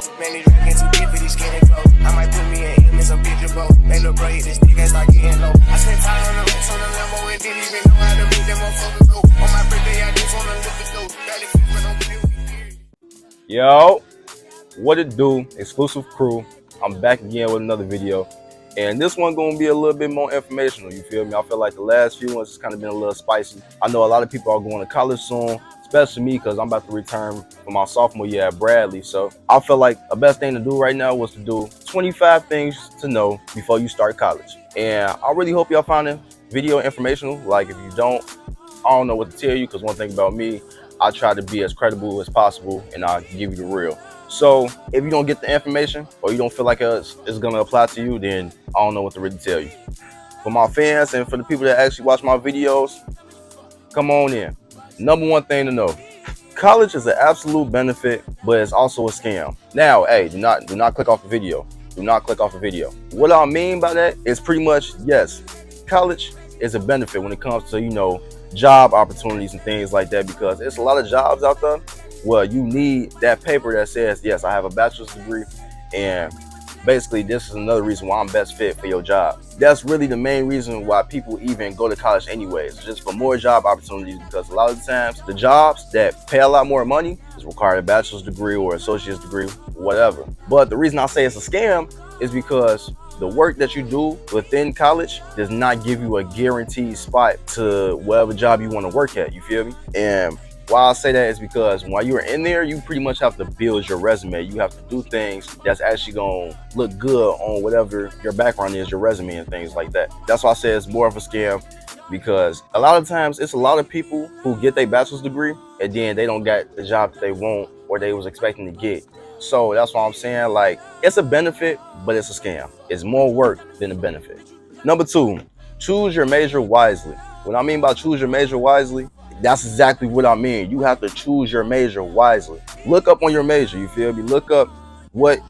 Man, these rap too deep for these skinny clothes. I might put me in him as a picture, bro. They look bro, this nigga start getting low. I spent time on the rest on the Lambo and didn't even know how to make them motherfuckers go. On my birthday, I just wanna look at those. Barely fit for no beauty. Yo, what it do? Exclusive crew. I'm back again with another video. And this one gonna be a little bit more informational, you feel me? I feel like the last few ones has kind of been a little spicy. I know a lot of people are going to college soon, especially me because I'm about to return for my sophomore year at Bradley. So I feel like the best thing to do right now was to do 25 things to know before you start college. And I really hope y'all find the video informational. Like if you don't, I don't know what to tell you, because one thing about me, I try to be as credible as possible and I'll give you the real. So if you don't get the information or you don't feel like it's gonna apply to you, then I don't know what to really tell you. For my fans and for the people that actually watch my videos, come on in. Number one thing to know, college is an absolute benefit, but it's also a scam. Now, hey, do not click off the video. Do not click off the video. What I mean by that is pretty much, yes, college is a benefit when it comes to, you know, job opportunities and things like that, because it's a lot of jobs out there where you need that paper that says, yes, I have a bachelor's degree, and basically this is another reason why I'm best fit for your job. That's really the main reason why people even go to college anyways, just for more job opportunities, because a lot of the times the jobs that pay a lot more money is require a bachelor's degree or associate's degree, whatever. But the reason I say it's a scam is because the work that you do within college does not give you a guaranteed spot to whatever job you want to work at, you feel me? And why I say that is because while you're in there, you pretty much have to build your resume. You have to do things that's actually gonna look good on whatever your background is, your resume and things like that. That's why I say it's more of a scam, because a lot of times it's a lot of people who get their bachelor's degree and then they don't get the job that they want or they was expecting to get. So that's why I'm saying, like, it's a benefit, but it's a scam. It's more work than a benefit. Number two, choose your major wisely. What I mean by choose your major wisely, that's exactly what I mean. You have to choose your major wisely. Look up on your major, you feel me? Look up what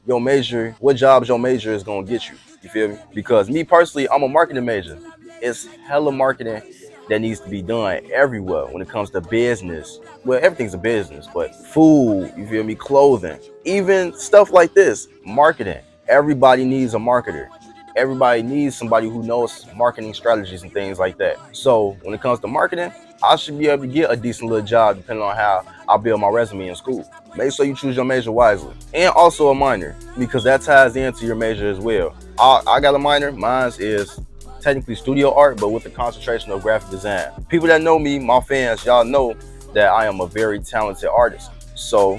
jobs your major is gonna get you, you feel me? Because me personally, I'm a marketing major. It's hella marketing that needs to be done everywhere when it comes to business. Well, everything's a business, but food, you feel me, clothing, even stuff like this, marketing. Everybody needs a marketer. Everybody needs somebody who knows marketing strategies and things like that. So when it comes to marketing, I should be able to get a decent little job depending on how I build my resume in school. Make sure you choose your major wisely. And also a minor, because that ties into your major as well. I got a minor. Mine is technically studio art, but with the concentration of graphic design. People that know me, my fans, y'all know that I am a very talented artist. So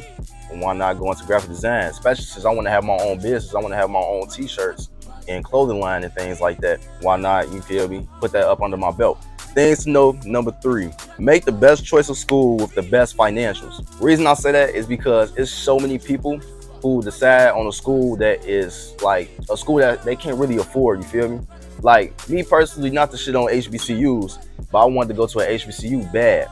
why not go into graphic design? Especially since I want to have my own business. I want to have my own t-shirts and clothing line and things like that. Why not, you feel me, put that up under my belt? Things to know, number three, make the best choice of school with the best financials. The reason I say that is because it's so many people who decide on a school that is like a school that they can't really afford, you feel me? Like me personally, not to shit on HBCUs, but I wanted to go to an HBCU bad.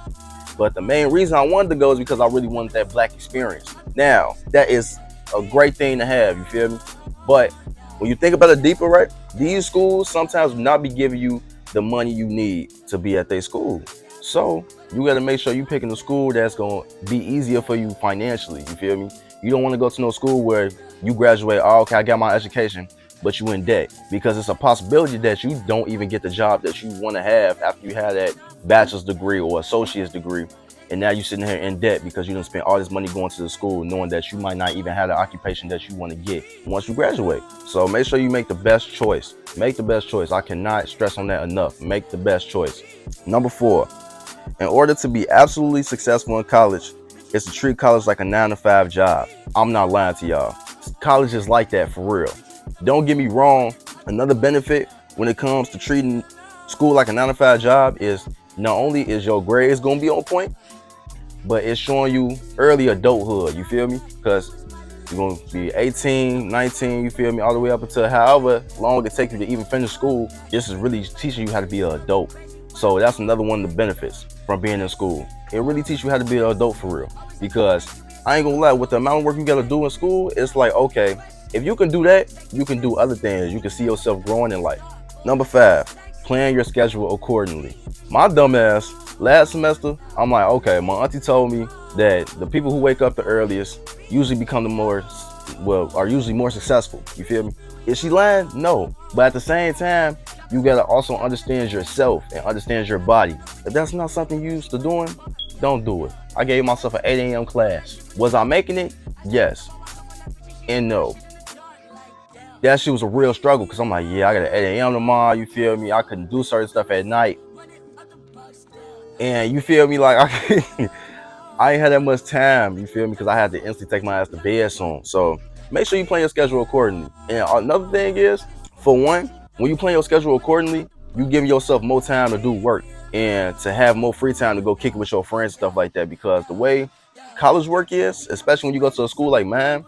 But the main reason I wanted to go is because I really wanted that black experience. Now, that is a great thing to have, you feel me? But when you think about it deeper, right, these schools sometimes will not be giving you the money you need to be at their school. So you got to make sure you picking a school that's going to be easier for you financially, you feel me? You don't want to go to no school where you graduate, oh, okay, I got my education, but you in debt, because it's a possibility that you don't even get the job that you want to have after you have that bachelor's degree or associate's degree, and now you're sitting here in debt because you done spent all this money going to the school knowing that you might not even have the occupation that you want to get once you graduate. So make sure you make the best choice. Make the best choice. I cannot stress on that enough. Make the best choice. Number four, in order to be absolutely successful in college, is to treat college like a 9-to-5 job. I'm not lying to y'all. College is like that for real. Don't get me wrong. Another benefit when it comes to treating school like a 9-to-5 job is not only is your grades going to be on point, but it's showing you early adulthood, you feel me? Because you're going to be 18, 19, you feel me, all the way up until however long it takes you to even finish school. This is really teaching you how to be an adult. So that's another one of the benefits from being in school. It really teaches you how to be an adult for real. Because I ain't gonna lie, with the amount of work you gotta do in school, it's like, okay, if you can do that, you can do other things. You can see yourself growing in life. Number 5, plan your schedule accordingly. My dumb ass, last semester, I'm like, okay, my auntie told me that the people who wake up the earliest usually become the more are usually more successful. You feel me? Is she lying? No. But at the same time, you gotta also understand yourself and understand your body. If that's not something you used to doing, don't do it. I gave myself an 8 a.m. class. Was I making it? Yes and no. That shit was a real struggle because I'm like, yeah, I got an 8 a.m. tomorrow. You feel me? I couldn't do certain stuff at night. And you feel me? Like, I ain't had that much time. You feel me? Because I had to instantly take my ass to bed soon. So make sure you plan your schedule accordingly. And another thing is, for one, when you plan your schedule accordingly, you give yourself more time to do work and to have more free time to go kick it with your friends and stuff like that. Because the way college work is, especially when you go to a school like mine,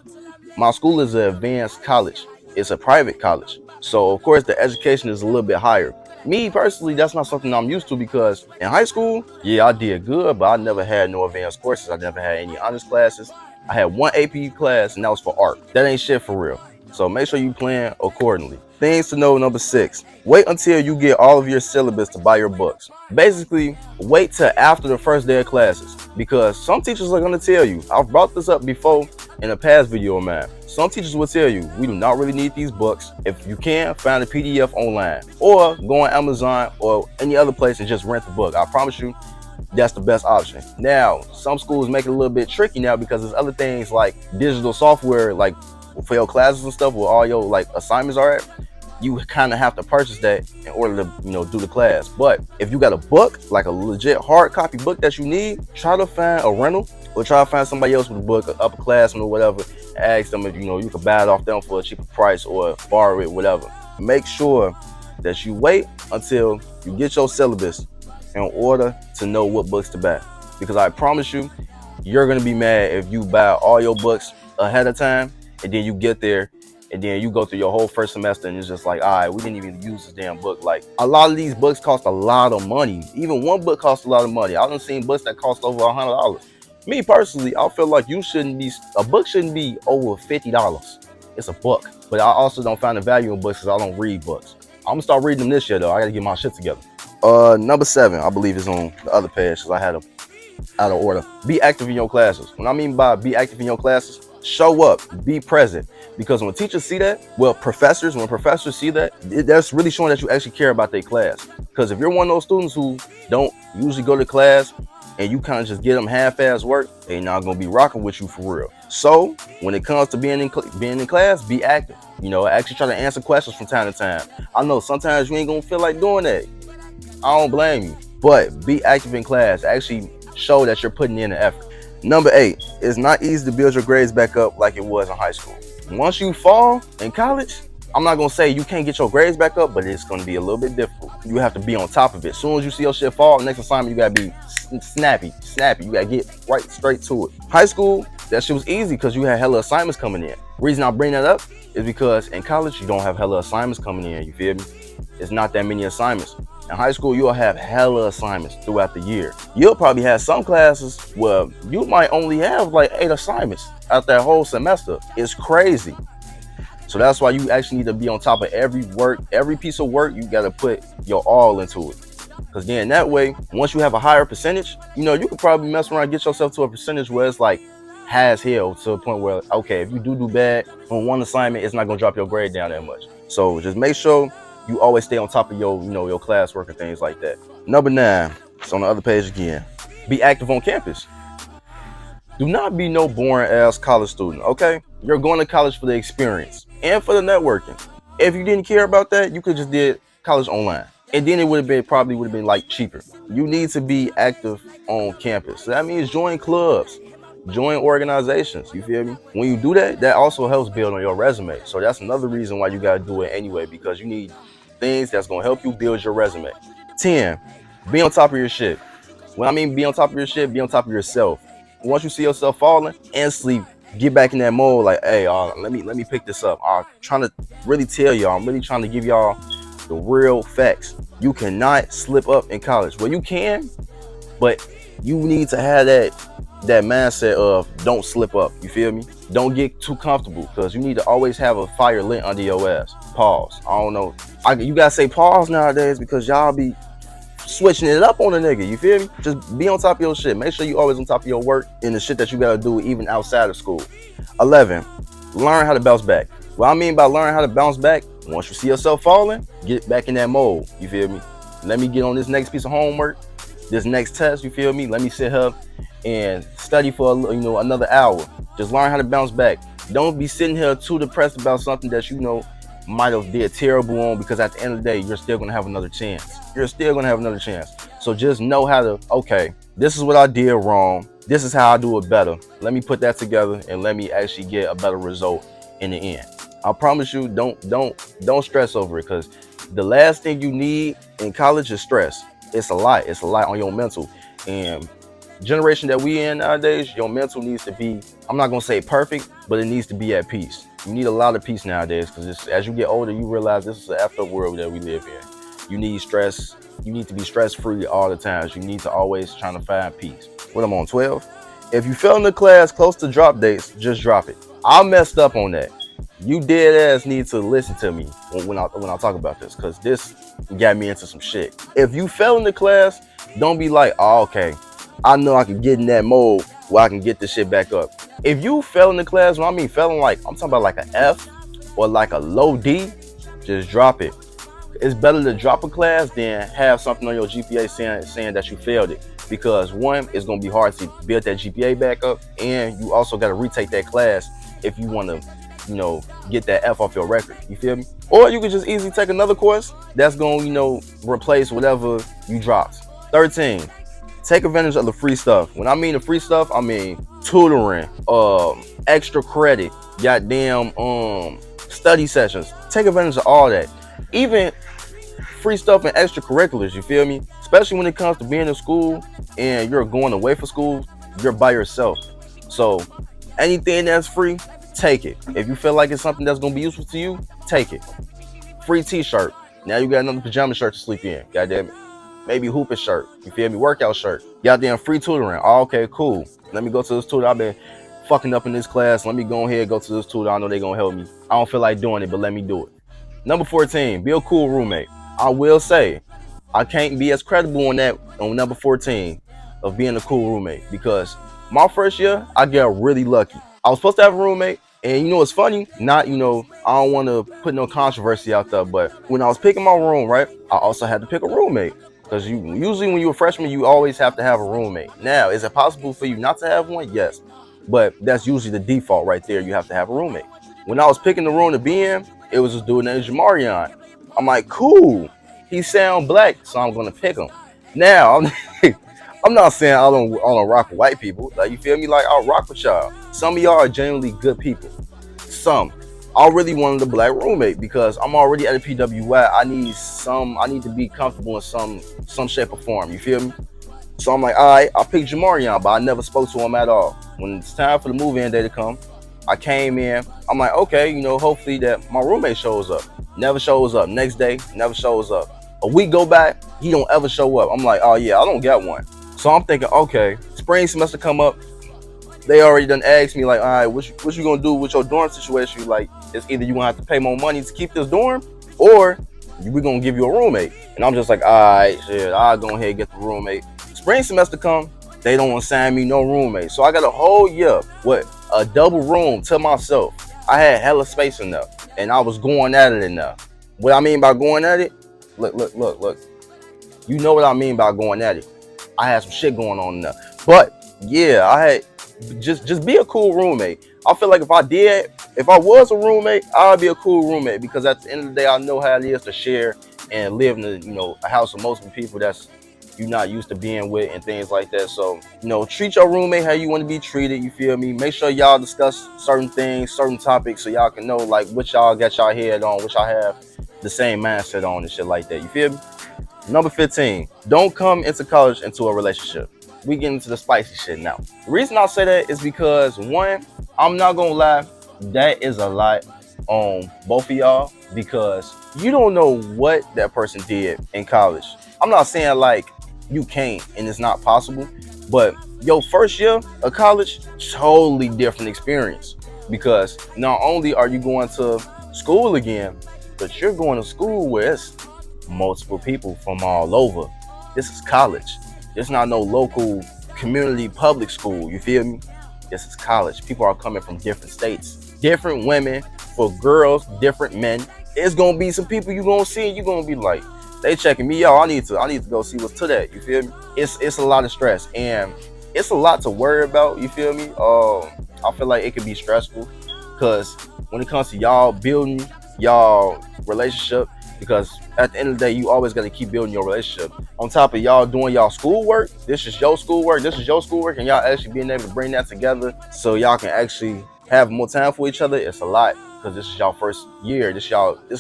my school is an advanced college. It's a private college. So, of course, the education is a little bit higher. Me, personally, that's not something I'm used to because in high school, yeah, I did good, but I never had no advanced courses. I never had any honors classes. I had one AP class, and that was for art. That ain't shit for real. So make sure you plan accordingly. Things to know, number 6. Wait until you get all of your syllabus to buy your books. Basically, wait till after the first day of classes because some teachers are going to tell you, I've brought this up before in a past video of mine. Some teachers will tell you, we do not really need these books. If you can, find a PDF online or go on Amazon or any other place and just rent the book. I promise you, that's the best option. Now, some schools make it a little bit tricky now because there's other things like digital software, like for your classes and stuff where all your like assignments are at. You kind of have to purchase that in order to, do the class. But if you got a book, like a legit hard copy book that you need, try to find a rental or try to find somebody else with a book, an upperclassman or whatever. Ask them if you can buy it off them for a cheaper price or borrow it, whatever. Make sure that you wait until you get your syllabus in order to know what books to buy. Because I promise you, you're gonna be mad if you buy all your books ahead of time and then you get there and then you go through your whole first semester and it's just like, all right, we didn't even use this damn book. Like, a lot of these books cost a lot of money. Even one book costs a lot of money. I've seen books that cost over $100. Me personally, I feel like a book shouldn't be over $50. It's a book. But I also don't find the value in books because I don't read books. I'm gonna start reading them this year though. I gotta get my shit together. Number 7, I believe, is on the other page because I had them out of order. Be active in your classes. When I mean by be active in your classes, show up, be present. Because when teachers see that, when professors see that, that's really showing that you actually care about their class. Because if you're one of those students who don't usually go to class and you kind of just get them half-ass work, they're not gonna be rocking with you for real. So when it comes to being in class, be active. Actually try to answer questions from time to time. I know sometimes you ain't gonna feel like doing that. I don't blame you, but be active in class. Actually show that you're putting in the effort. Number 8, it's not easy to build your grades back up like it was in high school. Once you fall in college, I'm not gonna say you can't get your grades back up, but it's gonna be a little bit difficult. You have to be on top of it. As soon as you see your shit fall, next assignment you gotta be snappy. You gotta get right straight to it. High school, that shit was easy because you had hella assignments coming in. Reason I bring that up is because in college you don't have hella assignments coming in. You feel me? It's not that many assignments. In high school, you'll have hella assignments throughout the year. You'll probably have some classes where you might only have like 8 assignments out that whole semester. It's crazy. So that's why you actually need to be on top of every piece of work. You got to put your all into it. Because then that way, once you have a higher percentage, you can probably mess around and get yourself to a percentage where it's like high as hell, to a point where, okay, if you do bad on one assignment, it's not going to drop your grade down that much. So just make sure you always stay on top of your classwork and things like that. Number 9, it's on the other page again. Be active on campus. Do not be no boring ass college student, okay? You're going to college for the experience and for the networking. If you didn't care about that, you could just did college online. And then it probably would have been like cheaper. You need to be active on campus. So that means join clubs, join organizations, you feel me? When you do that, that also helps build on your resume. So that's another reason why you got to do it anyway, because you need things that's going to help you build your resume. 10, be on top of your shit. When I mean be on top of your shit, be on top of yourself. Once you see yourself falling, instantly get back in that mode like, hey, let me pick this up. I'm trying to really tell y'all, I'm really trying to give y'all the real facts. You cannot slip up in college. Well, you can, but you need to have that mindset of don't slip up. You feel me? Don't get too comfortable, because you need to always have a fire lit under your ass. Pause. I don't know. You gotta say pause nowadays because y'all be switching it up on a nigga. You feel me? Just be on top of your shit. Make sure you always on top of your work and the shit that you gotta do even outside of school. 11, learn how to bounce back. What I mean by learn how to bounce back, once you see yourself falling, get back in that mode. You feel me? Let me get on this next piece of homework, this next test. You feel me? Let me sit here and study for another hour. Just learn how to bounce back. Don't be sitting here too depressed about something that might have did terrible on, because at the end of the day, you're still gonna have another chance. You're still gonna have another chance. So just know how to, okay, this is what I did wrong. This is how I do it better. Let me put that together and let me actually get a better result in the end. I promise you, don't stress over it, because the last thing you need in college is stress. It's a lot. It's a lot on your mental. And generation that we in nowadays, your mental needs to be, I'm not gonna say perfect, but it needs to be at peace. You need a lot of peace nowadays, because as you get older, you realize this is an effed up world that we live in. You need stress. You need to be stress-free all the time. You need to always trying to find peace. What I'm on 12? If you fell in the class close to drop dates, just drop it. I messed up on that. You dead ass need to listen to me when I talk about this, because this got me into some shit. If you fell in the class, don't be like, oh, okay, I know I can get in that mode where I can get this shit back up. If you fell in the class, when I mean failing, like I'm talking about like an F or like a low D, just drop it. It's better to drop a class than have something on your GPA saying that you failed it, because one, it's gonna be hard to build that GPA back up, and you also gotta retake that class if you wanna, get that F off your record. You feel me? Or you could just easily take another course that's gonna, replace whatever you dropped. 13. Take advantage of the free stuff. When I mean the free stuff, I mean tutoring, extra credit, goddamn study sessions. Take advantage of all that. Even free stuff and extracurriculars, you feel me? Especially when it comes to being in school and you're going away for school, you're by yourself. So anything that's free, take it. If you feel like it's something that's gonna be useful to you, take it. Free t-shirt. Now you got another pajama shirt to sleep in. Goddamn it. Maybe hooping shirt. You feel me? Workout shirt. Goddamn free tutoring. Oh, okay, cool. Let me go to this tutor. I've been fucking up in this class. Let me go ahead and go to this tutor. I know they're gonna help me. I don't feel like doing it, but let me do it. Number 14, be a cool roommate. I will say, I can't be as credible on that on number 14 of being a cool roommate, because my first year, I got really lucky. I was supposed to have a roommate, and it's funny, not, I don't want to put no controversy out there, but when I was picking my room, right, I also had to pick a roommate, because usually when you're a freshman, you always have to have a roommate. Now, is it possible for you not to have one? Yes, but that's usually the default right there. You have to have a roommate. When I was picking the room to be in, it was this dude named Jamarion. I'm like, cool. He sound black, so I'm gonna pick him. Now, I'm not saying I don't rock with white people. Like, you feel me? Like, I'll rock with y'all. Some of y'all are genuinely good people. Some. I really wanted a black roommate because I'm already at a PWI. I need to be comfortable in some shape or form. You feel me? So I'm like, all right, I'll pick Jamarion, but I never spoke to him at all. When it's time for the move-in day to come, I came in. I'm like, okay, hopefully that my roommate shows up. Never shows up. Next day, never shows up. A week go by, he don't ever show up. I'm like, oh yeah, I don't got one. So I'm thinking, okay, spring semester come up. They already done asked me, like, all right, what you gonna do with your dorm situation? Like, it's either you gonna have to pay more money to keep this dorm, or we're gonna give you a roommate. And I'm just like, all right, shit, I'll go ahead and get the roommate. Spring semester come, they don't assign me no roommate. So I got a whole year with a double room to myself. I had hella space in there, and I was going at it in there. What I mean by going at it, look. You know what I mean by going at it. I had some shit going on in there. But yeah, I had just be a cool roommate. I feel like if I was a roommate, I'd be a cool roommate, because at the end of the day, I know how it is to share and live in a house of multiple people that's you're not used to being with and things like that. So, treat your roommate how you want to be treated. You feel me? Make sure y'all discuss certain things, certain topics, so y'all can know like what y'all got y'all head on, what y'all have the same mindset on and shit like that. You feel me? Number 15, don't come into college into a relationship. We get into the spicy shit now. The reason I say that is because, one, I'm not gonna lie, that is a lot on both of y'all, because you don't know what that person did in college. I'm not saying like you can't and it's not possible, but your first year of college, totally different experience, because not only are you going to school again, but you're going to school where it's multiple people from all over. This is college. It's not no local community public school. You feel me? This is college. People are coming from different states, different women, for girls, different men. It's gonna be some people you gonna see and you gonna be like, they checking me out. I need to go see what's to that. You feel me? It's a lot of stress and it's a lot to worry about. You feel me? I feel like it could be stressful because when it comes to y'all building y'all relationship, because at the end of the day, you always got to keep building your relationship. On top of y'all doing y'all schoolwork, this is your schoolwork, and y'all actually being able to bring that together so y'all can actually have more time for each other. It's a lot because this is y'all first year. This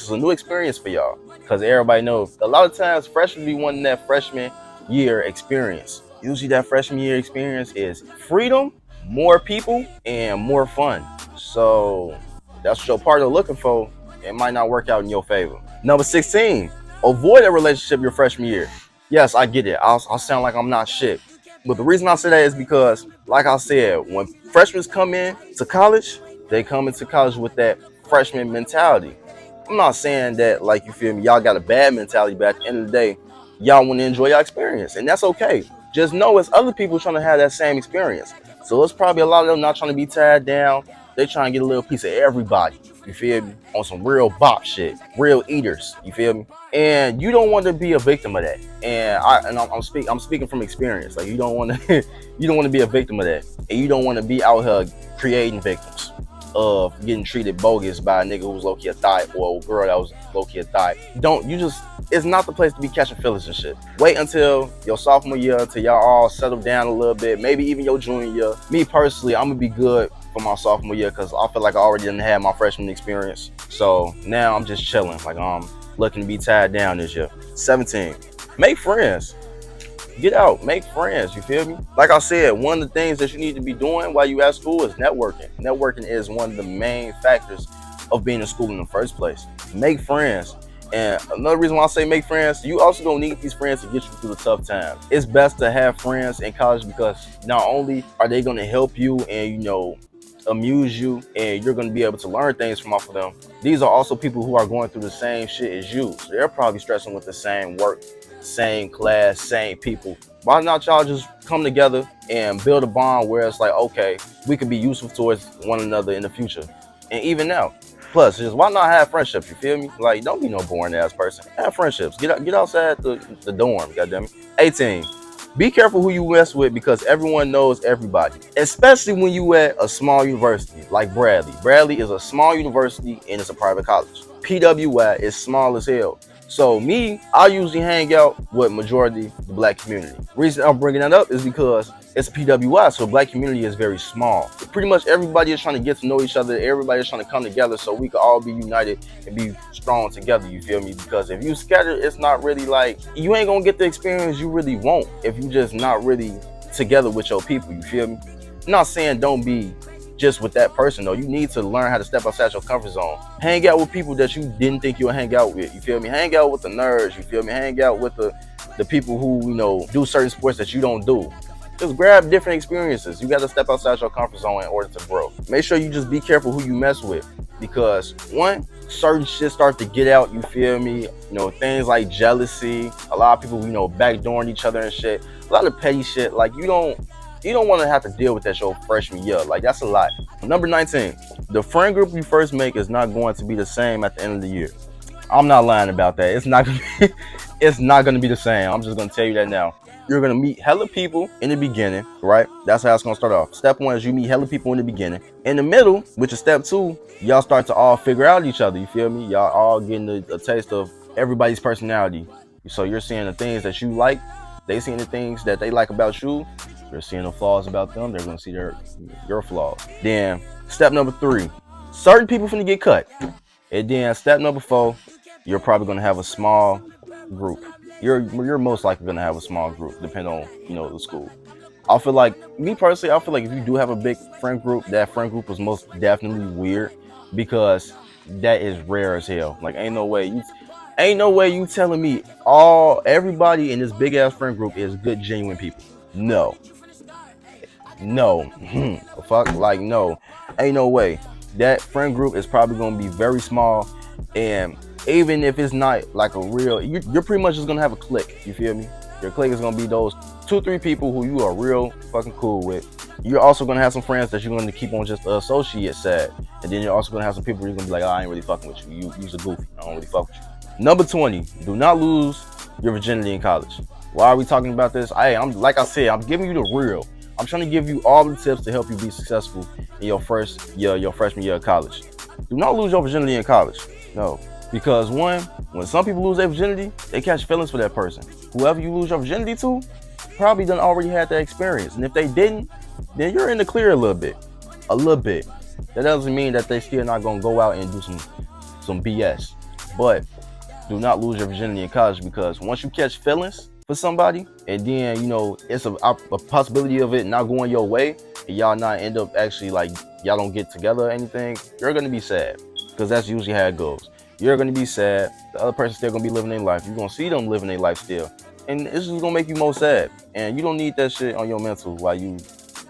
is a new experience for y'all. Because everybody knows a lot of times freshmen be wanting that freshman year experience. Usually that freshman year experience is freedom, more people, and more fun. So that's what your partner looking for. It might not work out in your favor. Number 16, avoid a relationship your freshman year. Yes, I get it. I'll sound like I'm not shit. But the reason I say that is because, like I said, when freshmen come in to college, they come into college with that freshman mentality. I'm not saying that, like, you feel me, y'all got a bad mentality, but at the end of the day, y'all want to enjoy your experience, and that's okay. Just know it's other people trying to have that same experience. So it's probably a lot of them not trying to be tied down. They trying to get a little piece of everybody. You feel me? On some real bop shit, real eaters. You feel me? And you don't want to be a victim of that. And I'm speaking from experience. Like, you don't want to you don't want to be a victim of that, and you don't want to be out here creating victims of getting treated bogus by a nigga who was low-key a thot or a girl that was low-key a thot. It's not the place to be catching feelings and shit. Wait until your sophomore year, until y'all all settle down a little bit, maybe even your junior year. Me personally, I'm gonna be good for my sophomore year because I feel like I already didn't have my freshman experience. So now I'm just chilling, like I'm looking to be tied down this year. 17, make friends. Get out, make friends, you feel me? Like I said, one of the things that you need to be doing while you at school is networking. Networking is one of the main factors of being in school in the first place. Make friends. And another reason why I say make friends, you also gonna need these friends to get you through the tough times. It's best to have friends in college because not only are they gonna help you and, amuse you, and you're gonna be able to learn things from off of them, these are also people who are going through the same shit as you. So they're probably stressing with the same work, same class, same people. Why not y'all just come together and build a bond where it's like, okay, we could be useful towards one another in the future and even now. Plus, just why not have friendships? You feel me? Like, don't be no boring ass person. Have friendships. Get outside the dorm. Goddamn it. 18. Be careful who you mess with because everyone knows everybody, especially when you at a small university like Bradley. Bradley is a small university and it's a private college. PWI is small as hell. So me, I usually hang out with majority of the black community. Reason I'm bringing that up is because it's a PWI, so black community is very small. Pretty much everybody is trying to get to know each other. Everybody is trying to come together so we can all be united and be strong together, you feel me? Because if you scatter, it's not really like, you ain't gonna get the experience you really want if you just not really together with your people, you feel me? I'm not saying don't be just with that person though. You need to learn how to step outside your comfort zone. Hang out with people that you didn't think you would hang out with, you feel me? Hang out with the nerds, you feel me? Hang out with the people who, do certain sports that you don't do. Just grab different experiences. You got to step outside your comfort zone in order to grow. Make sure you just be careful who you mess with because one, certain shit start to get out, you feel me? Things like jealousy, a lot of people, backdooring each other and shit. A lot of petty shit. Like, you don't want to have to deal with that your freshman year. Like, that's a lot. Number 19, the friend group you first make is not going to be the same at the end of the year. I'm not lying about that. It's not going to be the same. I'm just going to tell you that now. You're going to meet hella people in the beginning, right? That's how it's going to start off. Step 1 is you meet hella people in the beginning. In the middle, which is step 2, y'all start to all figure out each other. You feel me? Y'all all getting a taste of everybody's personality. So you're seeing the things that you like. They seeing the things that they like about you. You're seeing the flaws about them. They're going to see your flaws. Then step number 3, certain people finna get cut. And then step number 4, you're probably going to have a small group. You're most likely going to have a small group, depending on, the school. I feel like, me personally, if you do have a big friend group, that friend group is most definitely weird because that is rare as hell. Like, ain't no way you telling me everybody in this big ass friend group is good, genuine people. No. Fuck, like, no. Ain't no way. That friend group is probably going to be very small, and even if it's not like a real, you're pretty much just gonna have a clique. You feel me? Your clique is gonna be those 2-3 people who you are real fucking cool with, You're also gonna have some friends that you're gonna keep on just the associate side, and then you're also gonna have some people you're gonna be like, oh, I ain't really fucking with you. You's a goofy. I don't really fuck with you. Number 20, do not lose your virginity in college. Why are we talking about this? I'm like I said, I'm giving you the real. I'm trying to give you all the tips to help you be successful in your first year, your freshman year of college. Do not lose your virginity in college. No. Because one, when some people lose their virginity, they catch feelings for that person. Whoever you lose your virginity to probably done already had that experience. And if they didn't, then you're in the clear a little bit. A little bit. That doesn't mean that they still not gonna go out and do some BS. But do not lose your virginity in college, because once you catch feelings for somebody, and then, you know, it's a possibility of it not going your way, and y'all not end up actually, like, y'all don't get together or anything, you're gonna be sad, because that's usually how it goes. You're gonna be sad. The other person's still gonna be living their life. You're gonna see them living their life still, and it's just gonna make you more sad. And you don't need that shit on your mental while you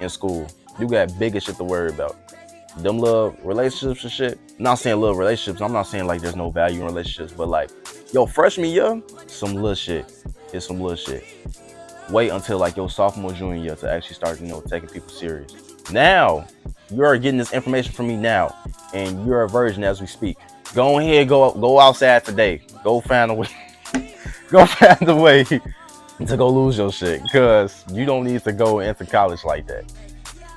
in school. You got bigger shit to worry about. Them love relationships and shit. I'm not saying love relationships. I'm not saying like there's no value in relationships, but like, yo, freshman year, some little shit. It's some little shit. Wait until like your sophomore, junior year to actually start, you know, taking people serious. Now, you're getting this information from me now, and you're a virgin as we speak. Go ahead, go outside today. Go find a way. Go find a way to go lose your shit, because you don't need to go into college like that.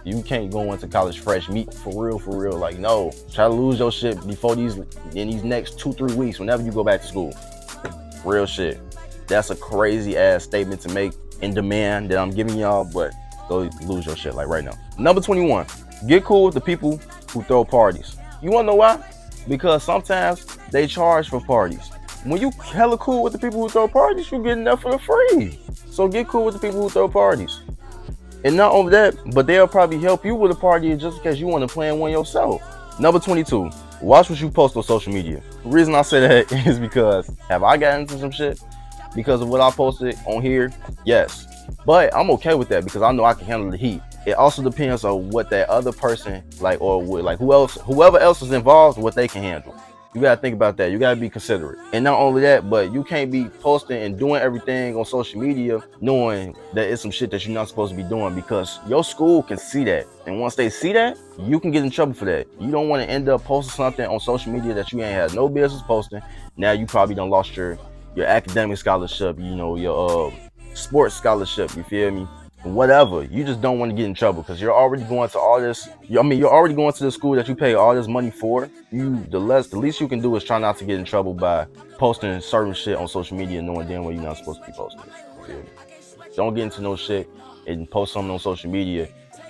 You can't go into college fresh meat for real. Like, no, try to lose your shit before in these next 2-3 weeks, whenever you go back to school. Real shit. That's a crazy ass statement to make in demand that I'm giving y'all, but go lose your shit like right now. Number 21, get cool with the people who throw parties. You wanna know why? Because sometimes they charge for parties. When you hella cool with the people who throw parties, you getting that for free. So get cool with the people who throw parties. And not only that, but they'll probably help you with a party just because you want to plan one yourself. Number 22, watch what you post on social media. The reason I say that is because, have I gotten into some shit because of what I posted on here? Yes. But I'm okay with that because I know I can handle the heat. It also depends on what that other person, like, or like whoever else is involved, what they can handle. You gotta think about that. You gotta be considerate. And not only that, but you can't be posting and doing everything on social media knowing that it's some shit that you're not supposed to be doing, because your school can see that. And once they see that, you can get in trouble for that. You don't want to end up posting something on social media that you ain't had no business posting. Now you probably done lost your academic scholarship, you know, your sports scholarship, you feel me? Whatever. You just don't want to get in trouble because you're already going to all this. You're already going to the school that you pay all this money for. The least you can do is try not to get in trouble by posting certain shit on social media knowing damn well you're not supposed to be posting this. You feel me? Don't get into no shit and post something on social media,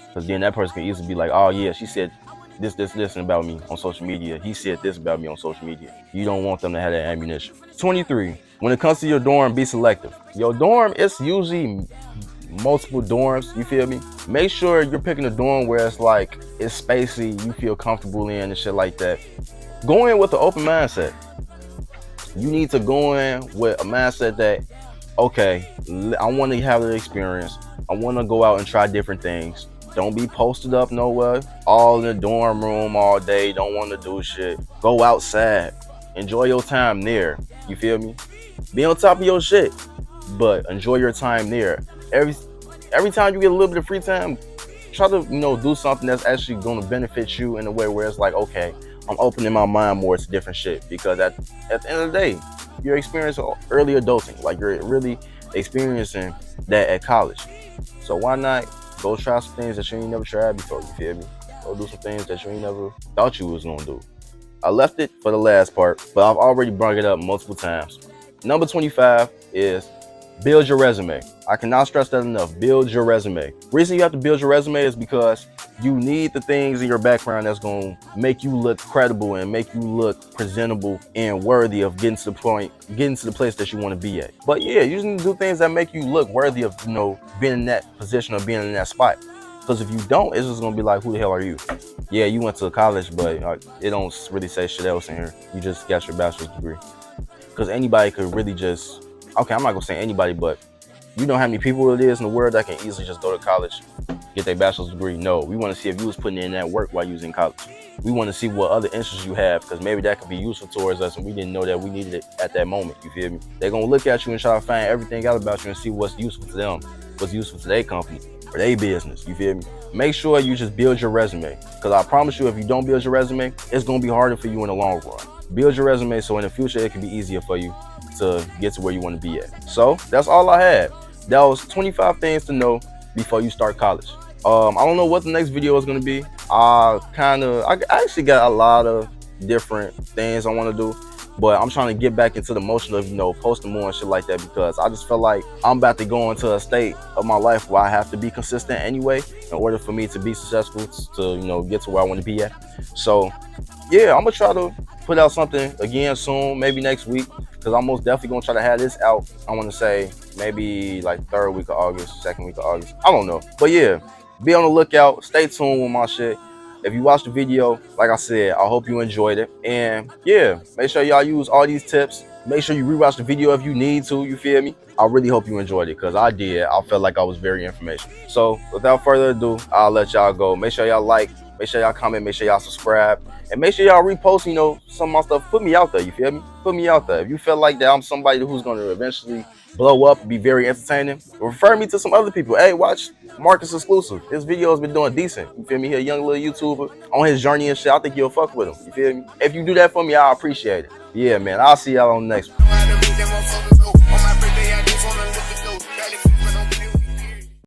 because then that person can easily be like, oh yeah, she said this about me on social media. He said this about me on social media. You don't want them to have that ammunition. 23. When it comes to your dorm, be selective. Your dorm, it's usually multiple dorms, you feel me? Make sure you're picking a dorm where it's like, it's spacey, you feel comfortable in and shit like that. Go in with an open mindset. You need to go in with a mindset that, okay, I want to have the experience. I want to go out and try different things. Don't be posted up nowhere, all in the dorm room all day, don't want to do shit. Go outside, enjoy your time there, you feel me? Be on top of your shit, but enjoy your time there. Every time you get a little bit of free time, try to, you know, do something that's actually going to benefit you in a way where it's like, okay, I'm opening my mind more to different shit, because at the end of the day, you're experiencing early adulting. Like, you're really experiencing that at college. So why not go try some things that you ain't never tried before, you feel me? Go do some things that you ain't never thought you was going to do. I left it for the last part, but I've already brought it up multiple times. Number 25 is build your resume. I cannot stress that enough. Build your resume. Reason you have to build your resume is because you need the things in your background that's going to make you look credible and make you look presentable and worthy of getting to the place that you want to be at. But yeah, you just need to do things that make you look worthy of, you know, being in that position or being in that spot. Because if you don't, it's just going to be like, who the hell are you? Yeah, you went to college, but it don't really say shit else in here. You just got your bachelor's degree. Because anybody could really just, okay, I'm not going to say anybody, but you know how many people it is in the world that can easily just go to college, get their bachelor's degree? No, we want to see if you was putting in that work while you was in college. We want to see what other interests you have, because maybe that could be useful towards us and we didn't know that we needed it at that moment, you feel me? They're going to look at you and try to find everything out about you and see what's useful to them, what's useful to their company. or their business. You feel me? Make sure you just build your resume. Because I promise you, if you don't build your resume, it's going to be harder for you in the long run. Build your resume so in the future it can be easier for you to get to where you want to be at. So that's all I had. That was 25 things to know before you start college. I don't know what the next video is going to be. I actually got a lot of different things I want to do, but I'm trying to get back into the motion of, posting more and shit like that, because I just feel like I'm about to go into a state of my life where I have to be consistent anyway in order for me to be successful, to, get to where I want to be at. So yeah, I'm gonna try to put out something again soon, maybe next week, because I'm most definitely gonna try to have this out. I want to say maybe like 3rd week of August, 2nd week of August. I don't know, but yeah, be on the lookout. Stay tuned with my shit. If you watched the video, like I said, I hope you enjoyed it. And yeah, make sure y'all use all these tips. Make sure you rewatch the video if you need to, you feel me? I really hope you enjoyed it, because I did. I felt like I was very informational. So without further ado, I'll let y'all go. Make sure y'all like, make sure y'all comment, make sure y'all subscribe, and make sure y'all repost, some of my stuff. Put me out there, you feel me? Put me out there. If you feel like that I'm somebody who's going to eventually blow up, be very entertaining, refer me to some other people. Hey, watch Marcus Exclusive. His video has been doing decent. You feel me? He a young little YouTuber on his journey and shit. I think you'll fuck with him. You feel me? If you do that for me, I appreciate it. Yeah, man. I'll see y'all on the next one.